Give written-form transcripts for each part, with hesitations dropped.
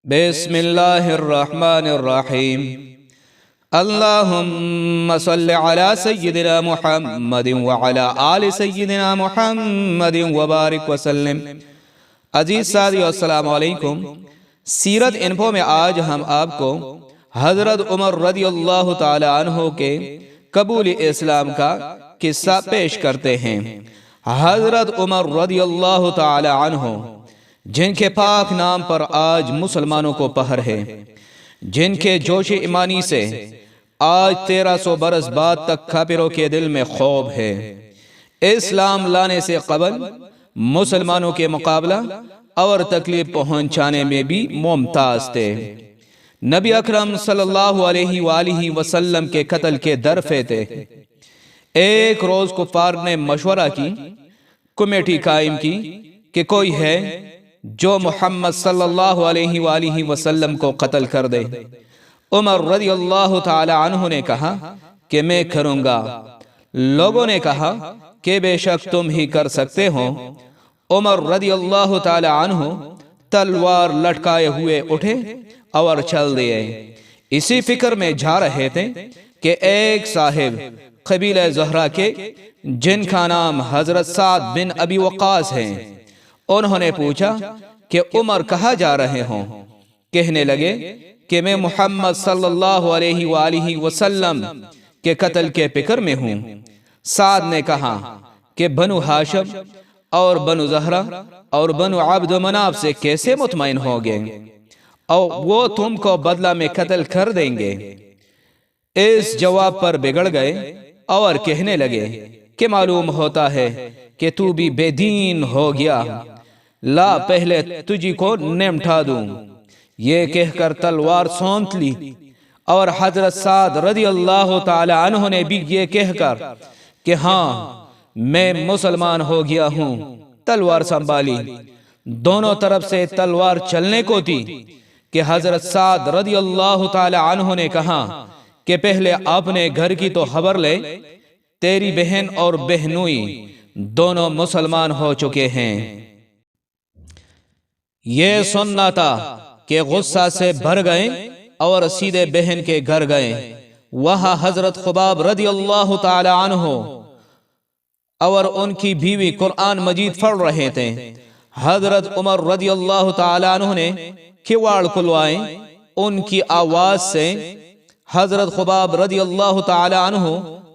بسم اللہ الرحمن الرحیم اللہم صل علی سیدنا محمد وعلی آل سیدنا محمد وبارک وسلم۔ عزیز ساتھیو السلام علیکم۔ سیرت انفو میں آج ہم آپ کو حضرت عمر رضی اللہ تعالی عنہ کے قبول اسلام کا قصہ پیش کرتے ہیں۔ حضرت عمر رضی اللہ تعالی عنہ جن کے پاک نام پر آج مسلمانوں کو پہر ہے، جن کے جوش ایمانی سے آج 1300 برس بعد تک کافروں کے دل میں خوف ہے، اسلام لانے سے قبل مسلمانوں کے مقابلہ اور تکلیف پہنچانے میں بھی ممتاز تھے۔ نبی اکرم صلی اللہ علیہ وآلہ وسلم کے قتل کے درفے تھے۔ ایک روز کفار نے مشورہ کی، کمیٹی قائم کی کہ کوئی ہے جو محمد صلی اللہ علیہ وآلہ وسلم کو قتل کر دے۔ عمر رضی اللہ تعالی عنہ نے کہا کہ میں کروں گا۔ لوگوں نے کہا کہ بے شک تم ہی کر سکتے ہو۔ عمر رضی اللہ تعالی عنہ تلوار لٹکائے ہوئے اٹھے اور چل دیے۔ اسی فکر میں جا رہے تھے کہ ایک صاحب قبیلہ زہرہ کے جن کا نام حضرت سعد بن ابی وقاص ہے، انہوں نے پوچھا کہ عمر کہاں جا رہے ہوں؟ کہنے لگے کہ میں محمد صلی اللہ علیہ وآلہ وسلم کے قتل کے فکر میں ہوں۔ سعد نے کہا کہ بنو ہاشم اور بنو زہرہ اور بنو عبد مناف سے کیسے مطمئن ہوگے، اور وہ تم کو بدلہ میں قتل کر دیں گے؟ اس جواب پر بگڑ گئے اور کہنے لگے کہ معلوم ہوتا ہے کہ تو بھی بے دین ہو گیا، لا پہلے تجھی کو نمٹا دوں۔ یہ کہہ کر تلوار سونت لی، اور حضرت سعد رضی اللہ تعالی عنہ نے بھی یہ کہہ کر کہ ہاں میں مسلمان ہو گیا ہوں، تلوار سنبھالی۔ دونوں طرف سے تلوار چلنے کو تھی کہ حضرت سعد رضی اللہ تعالی عنہ نے کہا کہ پہلے اپنے گھر کی تو خبر لے، تیری بہن اور بہنوئی دونوں مسلمان ہو چکے ہیں۔ یہ سننا تھا کہ غصہ سے بھر گئے اور سیدھے بہن کے گھر گئے۔ وہاں حضرت خباب رضی اللہ تعالی عنہ اور ان کی بیوی قرآن مجید پڑھ رہے تھے۔ حضرت عمر رضی اللہ تعالی عنہ نے کواڑ کھلوائے۔ ان کی آواز سے حضرت خباب رضی اللہ تعالی عنہ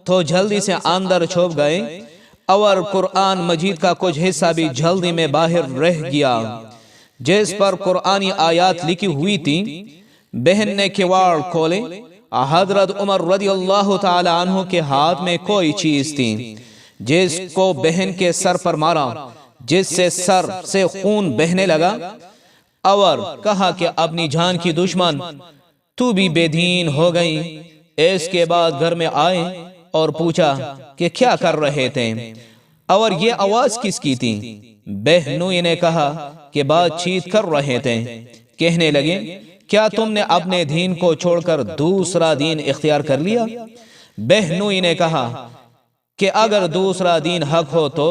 تو جلدی سے اندر چھپ گئے، اور قرآن مجید کا کچھ حصہ بھی جلدی میں باہر رہ گیا جس پر قرآنی آیات لکھی ہوئی تھی۔ بہن نے کواڑ کھولے۔ حضرت عمر رضی اللہ تعالی عنہ کے ہاتھ میں کوئی چیز تھی جس کو بہن کے سر پر مارا، جس سے سر سے خون بہنے لگا، اور کہا کہ اپنی جان کی دشمن تو بھی بے دین ہو گئی۔ اس کے بعد گھر میں آئے اور پوچھا کہ کیا کر رہے تھے اور یہ آواز کس کی تھی؟ بہنوئی نے کہا کہ بات چیت کر رہے تھے۔ کہنے لگے کیا تم نے اپنے دین کو چھوڑ کر دوسرا دین اختیار کر لیا؟ بہنوئی نے کہا کہ اگر دوسرا دین حق ہو تو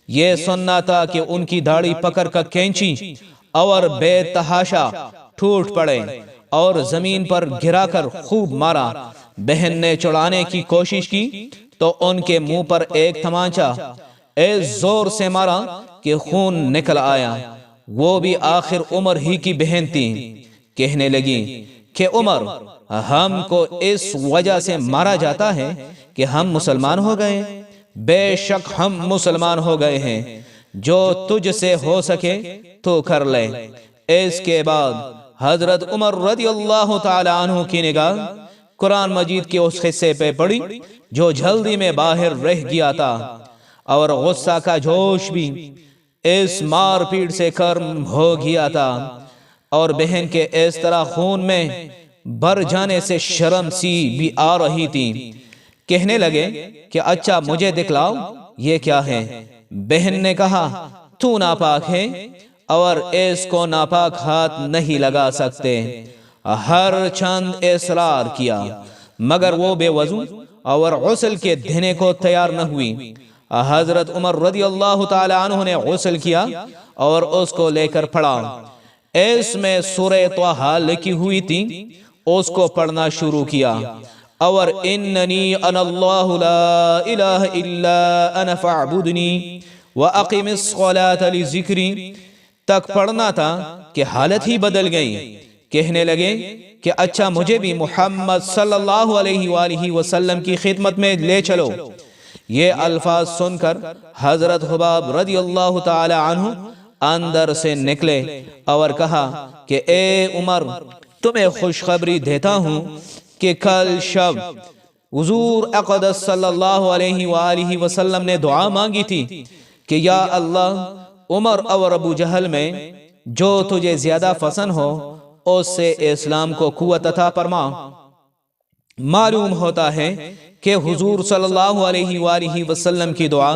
یہ سننا تھا کہ ان کی داڑھی پکڑ کر کینچی اور بے تحاشا ٹوٹ پڑے اور زمین پر گرا کر خوب مارا۔ بہن نے چڑھانے کی کوشش کی تو ان کے منہ پر ایک تمانچہ اس زور سے مارا کہ خون نکل آیا۔ وہ بھی آخر عمر ہی کی بہن تھی۔ کہنے لگی کہ عمر، ہم کو اس وجہ سے مارا جاتا ہے کہ ہم مسلمان ہو گئے۔ بے شک ہم مسلمان ہو گئے ہیں، جو تجھ سے ہو سکے تو کر لے۔ اس کے بعد حضرت عمر رضی اللہ تعالی عنہ کی نگاہ قرآن مجید کے اس حصے پہ پڑی جو جلدی میں باہر رہ گیا تھا، اور غصہ کا جوش بھی اس مار پیٹ سے کرم ہو گیا تھا، اور بہن کے اس طرح خون میں بھر جانے سے شرم سی بھی آ رہی تھی۔ کہنے لگے کہ اچھا مجھے دکھلاؤ یہ کیا ہے؟ بہن نے کہا تو ناپاک ہے اور اس کو ناپاک ہاتھ نہیں لگا سکتے۔ ہر چند اصرار کیا مگر وہ بے وضو اور غسل کے دینے کو تیار نہ ہوئی۔ حضرت عمر رضی اللہ تعالی عنہ نے غسل کیا اور اس کو لے کر پڑا۔ اس میں سورہ طٰہٰ لکھی ہوئی تھی، اس کو پڑھنا شروع کیا، اور اننی انا اللہ لا الہ الا انا فاعبدنی واقم الصلاۃ لذکری تک پڑھنا تھا کہ حالت ہی بدل گئی۔ کہنے لگے کہ اچھا مجھے بھی محمد صلی اللہ علیہ وآلہ وسلم کی خدمت میں لے چلو۔ یہ الفاظ سن کر حضرت خباب رضی اللہ تعالی عنہ اندر سے نکلے اور کہا کہ اے عمر، تمہیں خوشخبری دیتا ہوں کہ کل شب حضور اقدس صلی اللہ علیہ وآلہ وسلم نے دعا مانگی تھی کہ یا اللہ، عمر اور ابو جہل میں جو تجھے زیادہ پسند ہو اس سے اسلام کو قوت عطا فرما۔ معلوم ہوتا ہے کہ حضور صلی اللہ علیہ وآلہ وسلم کی دعا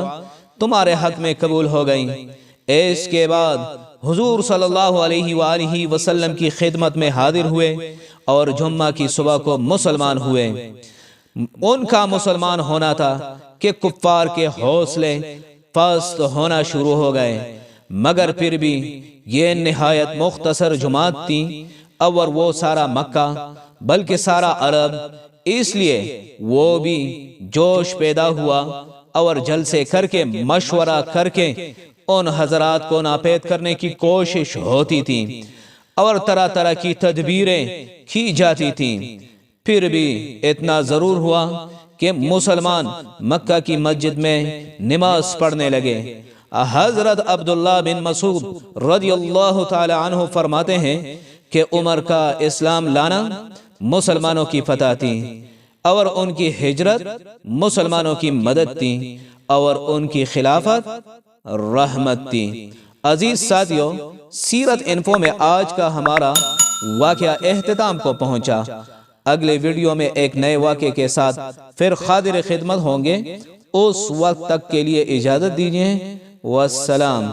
تمہارے حق میں قبول ہو گئی۔ اس کے بعد حضور صلی اللہ علیہ وآلہ وسلم کی خدمت میں حاضر ہوئے اور جمعہ کی صبح کو مسلمان ہوئے۔ ان کا مسلمان ہونا تھا کہ کفار کے حوصلے پست ہونا شروع ہو گئے، مگر پھر بھی یہ نہایت مختصر جماعت تھی، اور وہ سارا مکہ بلکہ سارا عرب، اس لیے وہ بھی جوش پیدا ہوا اور جلسے کر کے مشورہ کر کے ان حضرات کو ناپید کرنے کی کوشش ہوتی تھی اور طرح طرح کی تدبیریں کی جاتی تھیں۔ پھر بھی اتنا ضرور ہوا کہ مسلمان مکہ کی مسجد میں نماز پڑھنے لگے۔ حضرت عبداللہ بن مسعود رضی اللہ تعالی عنہ فرماتے ہیں کہ عمر کا اسلام لانا مسلمانوں کی فتح تھی، اور ان کی ہجرت مسلمانوں کی مدد تھی، اور ان کی خلافت رحمت تھی۔ عزیز ساتھیو، سیرت انفو میں آج کا ہمارا واقعہ اختتام کو پہنچا۔ اگلے ویڈیو میں ایک نئے واقعے کے ساتھ پھر حاضر خدمت ہوں گے۔ اس وقت تک کے لیے اجازت دیجیے، والسلام۔